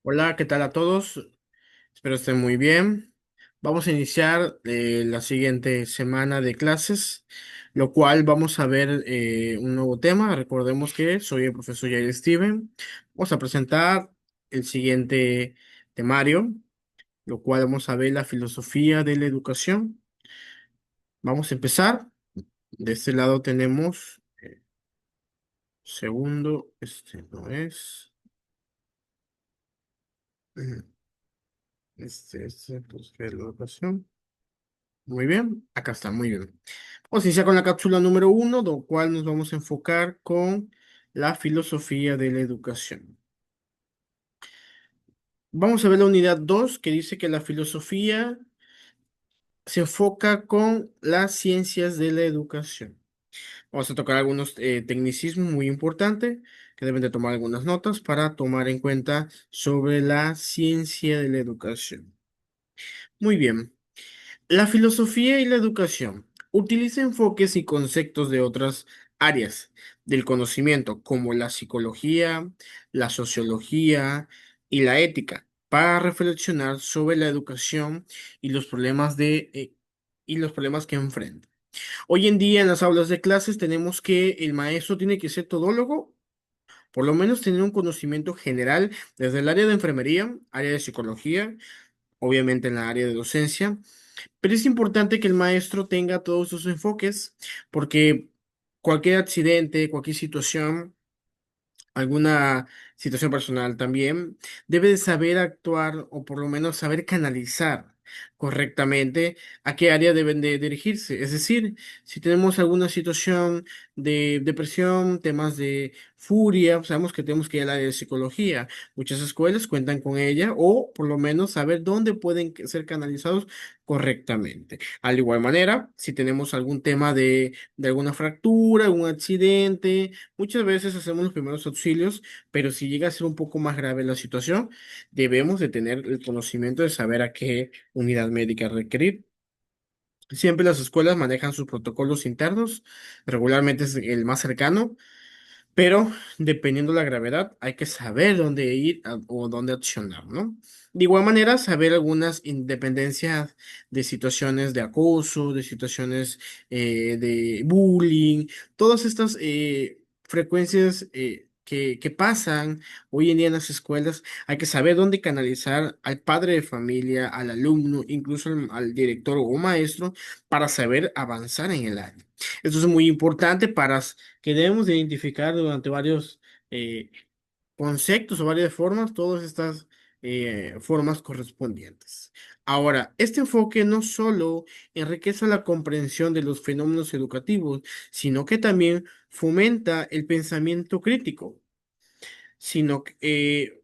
Hola, ¿qué tal a todos? Espero estén muy bien. Vamos a iniciar la siguiente semana de clases, lo cual vamos a ver un nuevo tema. Recordemos que soy el profesor Jair Steven. Vamos a presentar el siguiente temario, lo cual vamos a ver la filosofía de la educación. Vamos a empezar. De este lado tenemos, segundo, este no es, pues, que la educación. Muy bien, acá está, muy bien. Vamos a iniciar con la cápsula número uno, lo cual nos vamos a enfocar con la filosofía de la educación. Vamos a ver la unidad 2 que dice que la filosofía se enfoca con las ciencias de la educación. Vamos a tocar algunos tecnicismos muy importantes que deben de tomar algunas notas para tomar en cuenta sobre la ciencia de la educación. Muy bien. La filosofía y la educación utiliza enfoques y conceptos de otras áreas del conocimiento, como la psicología, la sociología y la ética, para reflexionar sobre la educación y los y los problemas que enfrenta. Hoy en día en las aulas de clases tenemos que el maestro tiene que ser todólogo, por lo menos tener un conocimiento general desde el área de enfermería, área de psicología, obviamente en la área de docencia, pero es importante que el maestro tenga todos sus enfoques porque cualquier accidente, cualquier situación, alguna situación personal también, debe de saber actuar o por lo menos saber canalizar correctamente a qué área deben de dirigirse. Es decir, si tenemos alguna situación de depresión, temas de furia, sabemos que tenemos que ir al área de psicología. Muchas escuelas cuentan con ella o por lo menos saber dónde pueden ser canalizados correctamente. Al igual manera, si tenemos algún tema de alguna fractura, algún accidente, muchas veces hacemos los primeros auxilios, pero si llega a ser un poco más grave la situación, debemos de tener el conocimiento de saber a qué unidad médica requerir. Siempre las escuelas manejan sus protocolos internos, regularmente es el más cercano, pero dependiendo de la gravedad, hay que saber dónde ir o dónde accionar, ¿no? De igual manera, saber algunas independencias de situaciones de acoso, de situaciones de bullying, todas estas frecuencias que pasan hoy en día en las escuelas, hay que saber dónde canalizar al padre de familia, al alumno, incluso al director o maestro, para saber avanzar en el año. Esto es muy importante para que debemos de identificar durante varios eh, conceptos o varias formas, todas estas formas correspondientes. Ahora, este enfoque no solo enriquece la comprensión de los fenómenos educativos, sino que también fomenta el pensamiento crítico, sino que,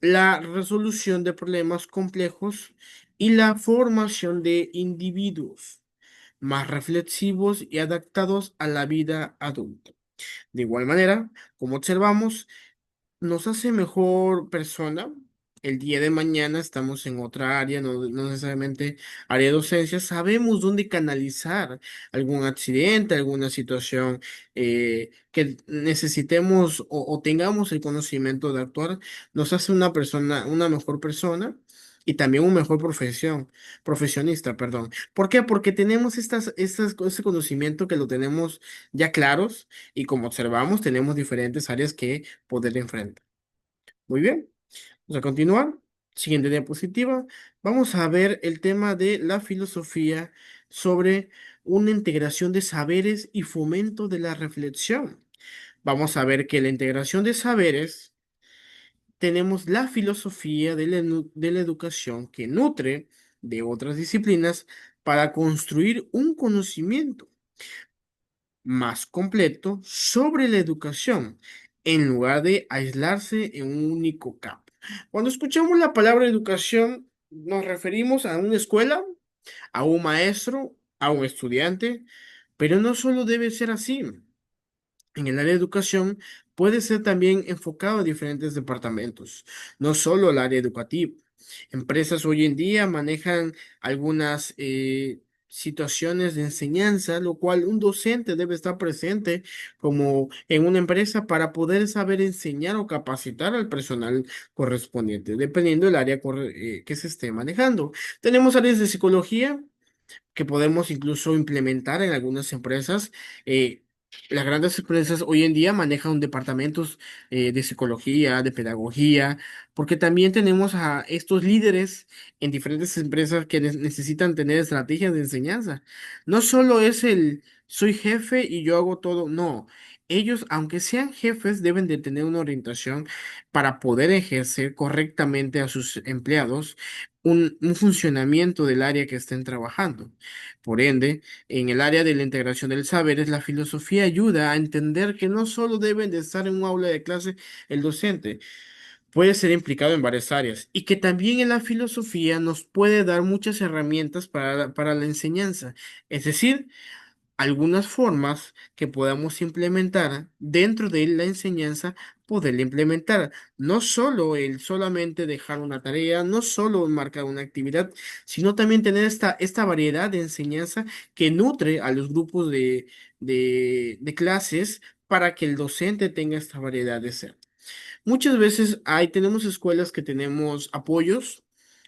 la resolución de problemas complejos y la formación de individuos más reflexivos y adaptados a la vida adulta. De igual manera, como observamos, nos hace mejor persona. El día de mañana estamos en otra área, no necesariamente área de docencia, sabemos dónde canalizar algún accidente, alguna situación que necesitemos o tengamos el conocimiento de actuar, nos hace una persona, una mejor persona. Y también un mejor profesionista, perdón. ¿Por qué? Porque tenemos ese conocimiento que lo tenemos ya claros y como observamos, tenemos diferentes áreas que poder enfrentar. Muy bien, vamos a continuar. Siguiente diapositiva. Vamos a ver el tema de la filosofía sobre una integración de saberes y fomento de la reflexión. Vamos a ver que la integración de saberes tenemos la filosofía de la educación que nutre de otras disciplinas para construir un conocimiento más completo sobre la educación, en lugar de aislarse en un único campo. Cuando escuchamos la palabra educación, nos referimos a una escuela, a un maestro, a un estudiante, pero no solo debe ser así. En el área de educación puede ser también enfocado a diferentes departamentos, no solo el área educativa. Empresas hoy en día manejan algunas situaciones de enseñanza, lo cual un docente debe estar presente como en una empresa para poder saber enseñar o capacitar al personal correspondiente, dependiendo del área que se esté manejando. Tenemos áreas de psicología que podemos incluso implementar en algunas empresas. Eh, las grandes empresas hoy en día manejan departamentos de psicología, de pedagogía, porque también tenemos a estos líderes en diferentes empresas que necesitan tener estrategias de enseñanza. No solo es el soy jefe y yo hago todo, no. Ellos, aunque sean jefes, deben de tener una orientación para poder ejercer correctamente a sus empleados un funcionamiento del área que estén trabajando. Por ende, en el área de la integración del saber, la filosofía ayuda a entender que no solo deben de estar en un aula de clase el docente, puede ser implicado en varias áreas y que también en la filosofía nos puede dar muchas herramientas para la enseñanza. Es decir, algunas formas que podamos implementar dentro de la enseñanza, poderla implementar. No solo el solamente dejar una tarea, no solo marcar una actividad, sino también tener esta variedad de enseñanza que nutre a los grupos de clases para que el docente tenga esta variedad de ser. Muchas veces tenemos escuelas que tenemos apoyos,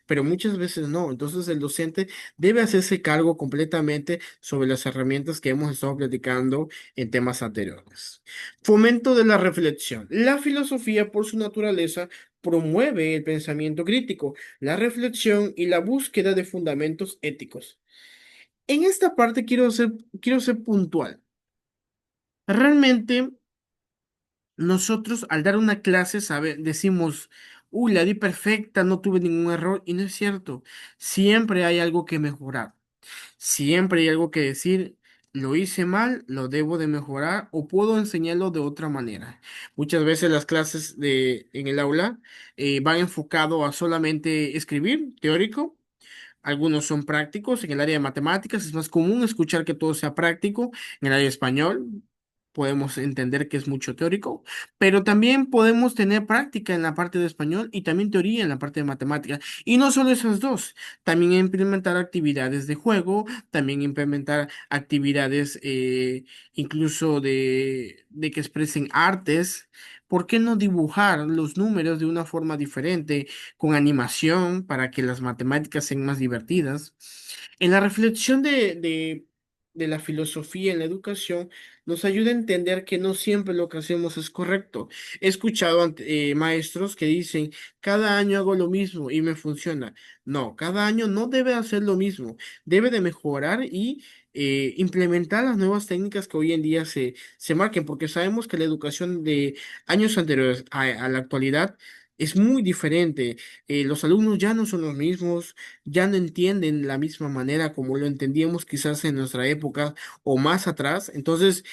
pero muchas veces no. Entonces el docente debe hacerse cargo completamente sobre las herramientas que hemos estado platicando en temas anteriores. Fomento de la reflexión. La filosofía, por su naturaleza, promueve el pensamiento crítico, la reflexión y la búsqueda de fundamentos éticos. En esta parte quiero ser puntual. Realmente nosotros al dar una clase decimos, uy, la di perfecta, no tuve ningún error, y no es cierto. Siempre hay algo que mejorar. Siempre hay algo que decir, lo hice mal, lo debo de mejorar o puedo enseñarlo de otra manera. Muchas veces las clases en el aula van enfocado a solamente escribir, teórico. Algunos son prácticos. En el área de matemáticas es más común escuchar que todo sea práctico. En el área de español podemos entender que es mucho teórico, pero también podemos tener práctica en la parte de español y también teoría en la parte de matemáticas. Y no solo esas dos, también implementar actividades de juego, también implementar actividades incluso de que expresen artes. ¿Por qué no dibujar los números de una forma diferente, con animación, para que las matemáticas sean más divertidas? En la reflexión de la filosofía en la educación, nos ayuda a entender que no siempre lo que hacemos es correcto. He escuchado maestros que dicen, cada año hago lo mismo y me funciona. No, cada año no debe hacer lo mismo, debe de mejorar y implementar las nuevas técnicas que hoy en día se marquen, porque sabemos que la educación de años anteriores a la actualidad es muy diferente. Los alumnos ya no son los mismos, ya no entienden la misma manera como lo entendíamos quizás en nuestra época o más atrás. Entonces,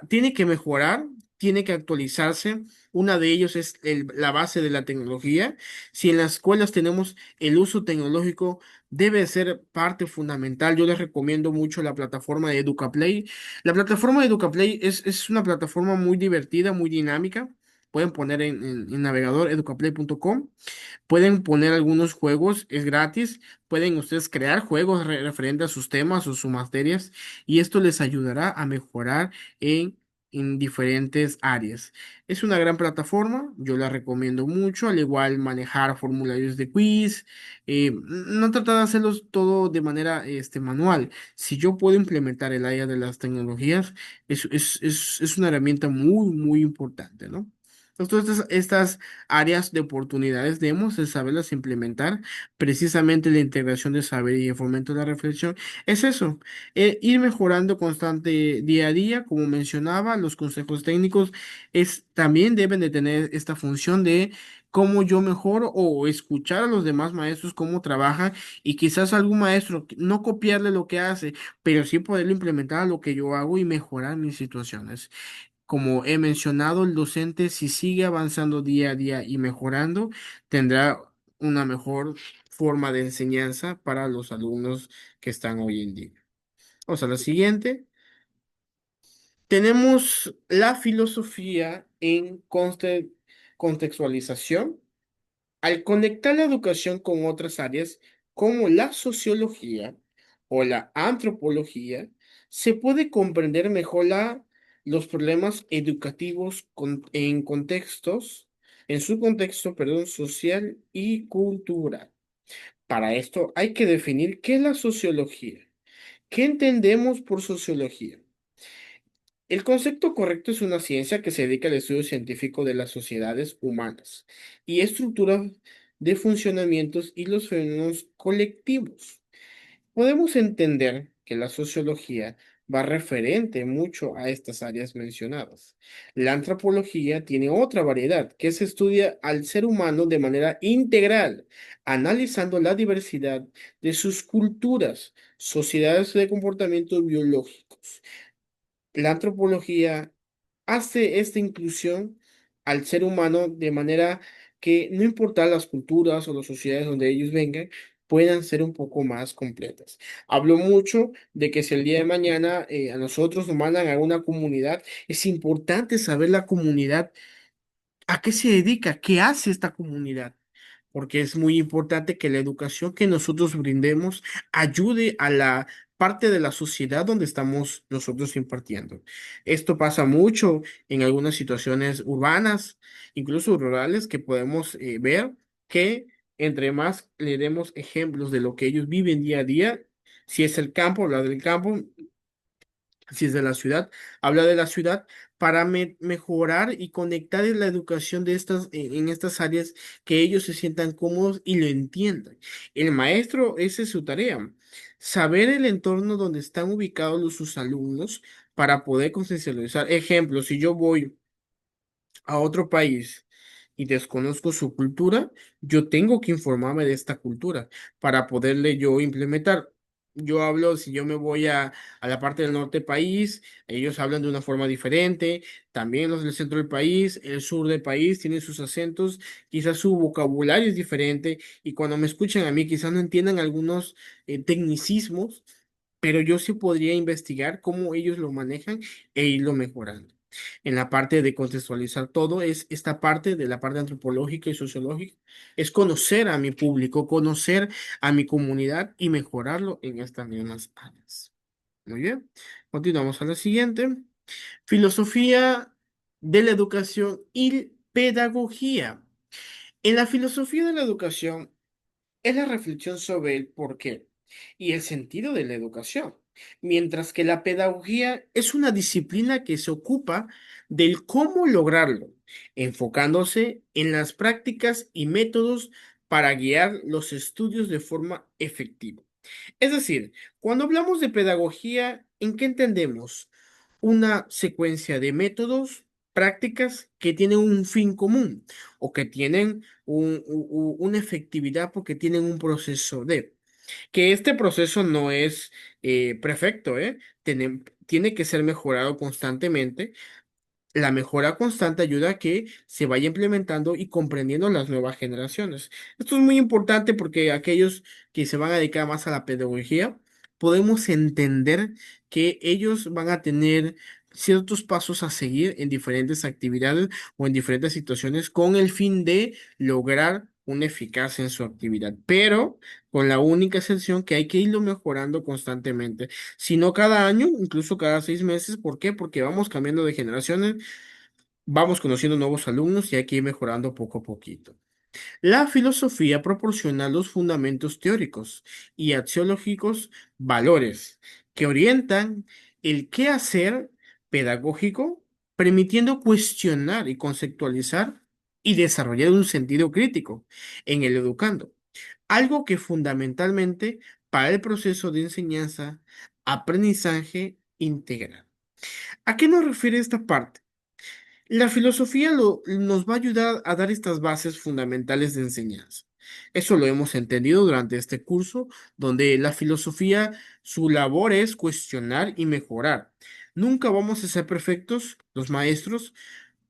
tiene que mejorar, tiene que actualizarse. Una de ellos es la base de la tecnología. Si en las escuelas tenemos el uso tecnológico, debe ser parte fundamental. Yo les recomiendo mucho la plataforma de EducaPlay. La plataforma de EducaPlay es una plataforma muy divertida, muy dinámica. Pueden poner en navegador educaplay.com. Pueden poner algunos juegos, es gratis. Pueden ustedes crear juegos referentes a sus temas o sus materias y esto les ayudará a mejorar en diferentes áreas. Es una gran plataforma, yo la recomiendo mucho, al igual manejar formularios de quiz, no tratar de hacerlos todo de manera manual. Si yo puedo implementar el área de las tecnologías, es una herramienta muy importante, ¿no? Entonces, todas estas áreas de oportunidades debemos de saberlas implementar. Precisamente la integración de saber y el fomento de la reflexión es eso, ir mejorando constante día a día. Como mencionaba, los consejos técnicos también deben de tener esta función de cómo yo mejoro o escuchar a los demás maestros cómo trabajan y quizás algún maestro no copiarle lo que hace, pero sí poderlo implementar a lo que yo hago y mejorar mis situaciones. Como he mencionado, el docente, si sigue avanzando día a día y mejorando, tendrá una mejor forma de enseñanza para los alumnos que están hoy en día. O sea, la siguiente, tenemos la filosofía en contextualización. Al conectar la educación con otras áreas, como la sociología o la antropología, se puede comprender mejor los problemas educativos en su contexto, perdón, social y cultural. Para esto hay que definir qué es la sociología. ¿Qué entendemos por sociología? El concepto correcto es una ciencia que se dedica al estudio científico de las sociedades humanas y estructuras de funcionamientos y los fenómenos colectivos. Podemos entender que la sociología va referente mucho a estas áreas mencionadas. La antropología tiene otra variedad, que se estudia al ser humano de manera integral, analizando la diversidad de sus culturas, sociedades de comportamientos biológicos. La antropología hace esta inclusión al ser humano de manera que no importa las culturas o las sociedades donde ellos vengan, puedan ser un poco más completas. Hablo mucho de que si el día de mañana a nosotros nos mandan a una comunidad, es importante saber la comunidad a qué se dedica, qué hace esta comunidad, porque es muy importante que la educación que nosotros brindemos ayude a la parte de la sociedad donde estamos nosotros impartiendo. Esto pasa mucho en algunas situaciones urbanas, incluso rurales, que podemos ver que entre más le demos ejemplos de lo que ellos viven día a día, si es el campo, hablar del campo, si es de la ciudad, habla de la ciudad para mejorar y conectar en la educación de en estas áreas que ellos se sientan cómodos y lo entiendan. El maestro, esa es su tarea, saber el entorno donde están ubicados sus alumnos para poder conceptualizar. Ejemplo, si yo voy a otro país y desconozco su cultura, yo tengo que informarme de esta cultura para poderle yo implementar. Yo hablo, si yo me voy a la parte del norte del país, ellos hablan de una forma diferente, también los del centro del país, el sur del país tienen sus acentos, quizás su vocabulario es diferente y cuando me escuchan a mí quizás no entiendan algunos tecnicismos, pero yo sí podría investigar cómo ellos lo manejan e irlo mejorando. En la parte de contextualizar todo, es esta parte de la parte antropológica y sociológica, es conocer a mi público, conocer a mi comunidad y mejorarlo en estas mismas áreas. Muy bien, continuamos a la siguiente. Filosofía de la educación y pedagogía. En la filosofía de la educación es la reflexión sobre el porqué y el sentido de la educación, mientras que la pedagogía es una disciplina que se ocupa del cómo lograrlo, enfocándose en las prácticas y métodos para guiar los estudios de forma efectiva. Es decir, cuando hablamos de pedagogía, ¿en qué entendemos? Una secuencia de métodos, prácticas que tienen un fin común o que tienen una efectividad porque tienen un proceso de, que este proceso no es perfecto, ¿eh? Tiene que ser mejorado constantemente. La mejora constante ayuda a que se vaya implementando y comprendiendo las nuevas generaciones. Esto es muy importante porque aquellos que se van a dedicar más a la pedagogía, podemos entender que ellos van a tener ciertos pasos a seguir en diferentes actividades o en diferentes situaciones con el fin de lograr una eficacia en su actividad, pero con la única excepción que hay que irlo mejorando constantemente. Si no cada año, incluso cada 6 meses. ¿Por qué? Porque vamos cambiando de generaciones, vamos conociendo nuevos alumnos y hay que ir mejorando poco a poquito. La filosofía proporciona los fundamentos teóricos y axiológicos valores que orientan el qué hacer pedagógico, permitiendo cuestionar y conceptualizar y desarrollar un sentido crítico en el educando, algo que fundamentalmente para el proceso de enseñanza, aprendizaje integral. ¿A qué nos refiere esta parte? La filosofía nos va a ayudar a dar estas bases fundamentales de enseñanza. Eso lo hemos entendido durante este curso, donde la filosofía, su labor es cuestionar y mejorar. Nunca vamos a ser perfectos, los maestros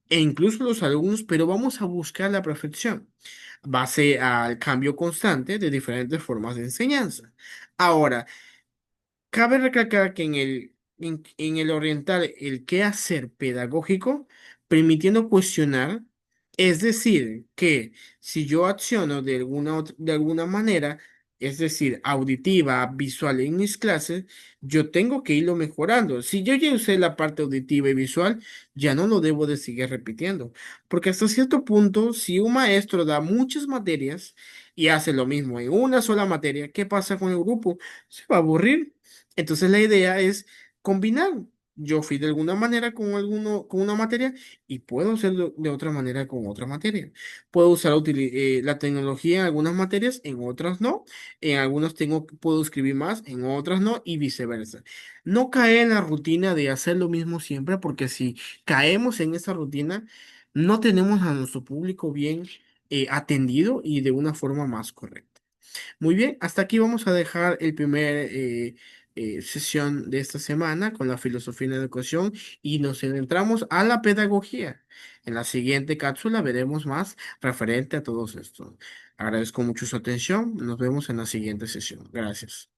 e incluso los alumnos, pero vamos a buscar la perfección, base al cambio constante de diferentes formas de enseñanza. Ahora, cabe recalcar que en el oriental el quehacer pedagógico, permitiendo cuestionar, es decir, que si yo acciono de alguna manera, es decir, auditiva, visual en mis clases, yo tengo que irlo mejorando. Si yo ya usé la parte auditiva y visual, ya no lo debo de seguir repitiendo. Porque hasta cierto punto, si un maestro da muchas materias y hace lo mismo en una sola materia, ¿qué pasa con el grupo? Se va a aburrir. Entonces la idea es combinar. Yo fui de alguna manera con una materia y puedo hacerlo de otra manera con otra materia. Puedo usar la tecnología en algunas materias, en otras no. En algunos puedo escribir más, en otras no, y viceversa. No caer en la rutina de hacer lo mismo siempre, porque si caemos en esa rutina, no tenemos a nuestro público bien atendido y de una forma más correcta. Muy bien, hasta aquí vamos a dejar el primer sesión de esta semana con la filosofía en la educación y nos adentramos a la pedagogía. En la siguiente cápsula veremos más referente a todo esto. Agradezco mucho su atención. Nos vemos en la siguiente sesión. Gracias.